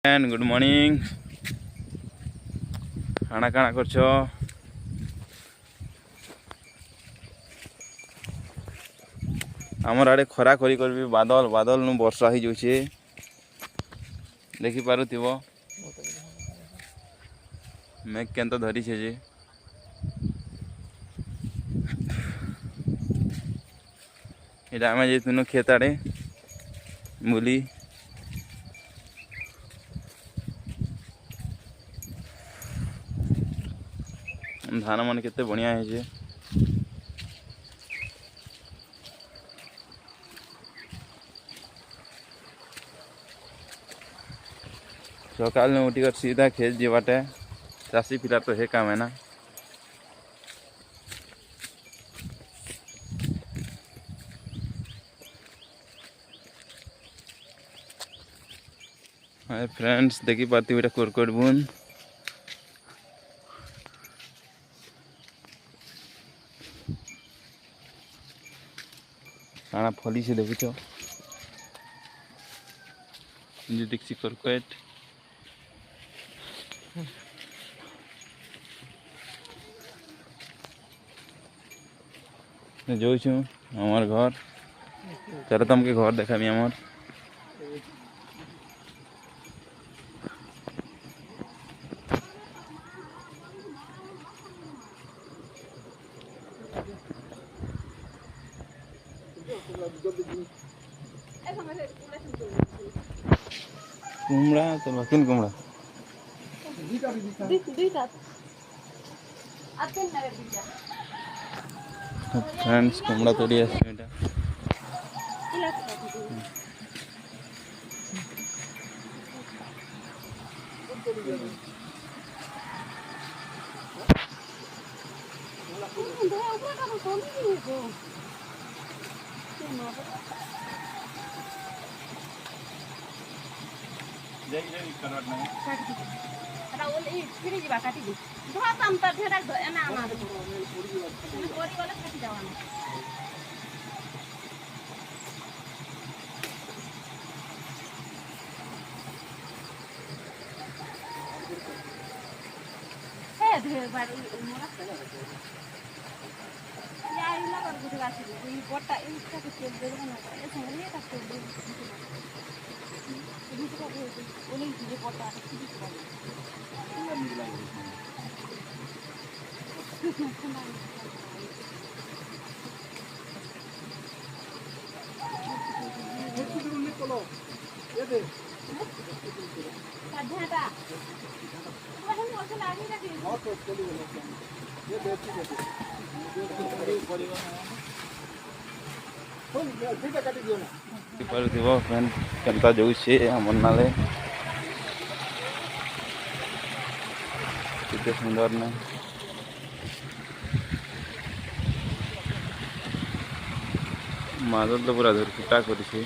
And good morning. खाना काना करछ? आमर आड़े खरा खरी कर भी बादल बादल नु वर्षा ही जाउछे देखि पारुथिबो। मेघ केंत धरी छे जे इटा आमे जेतुनु खेत आड़े बुली धान मन केते बढ़िया है जे। सकाल में उठी कर सीधा खेत जीवाटे चाषी पिला तो हे काम है ना। हाय फ्रेंड्स देखी पाती बेटा कोरकोट बुन काना फली से देखुछ जे देखसी कोरकोट जो हमार घर चलो तुमके घर देखा हमार कुमड़ा तो बाकिन कुमड़ा फ्रेंड्स कुमड़ा तोड़ी आसटा केनता जाऊे हमर नाले केते सुंदर ना मादल तो पूरा धर कुटा करी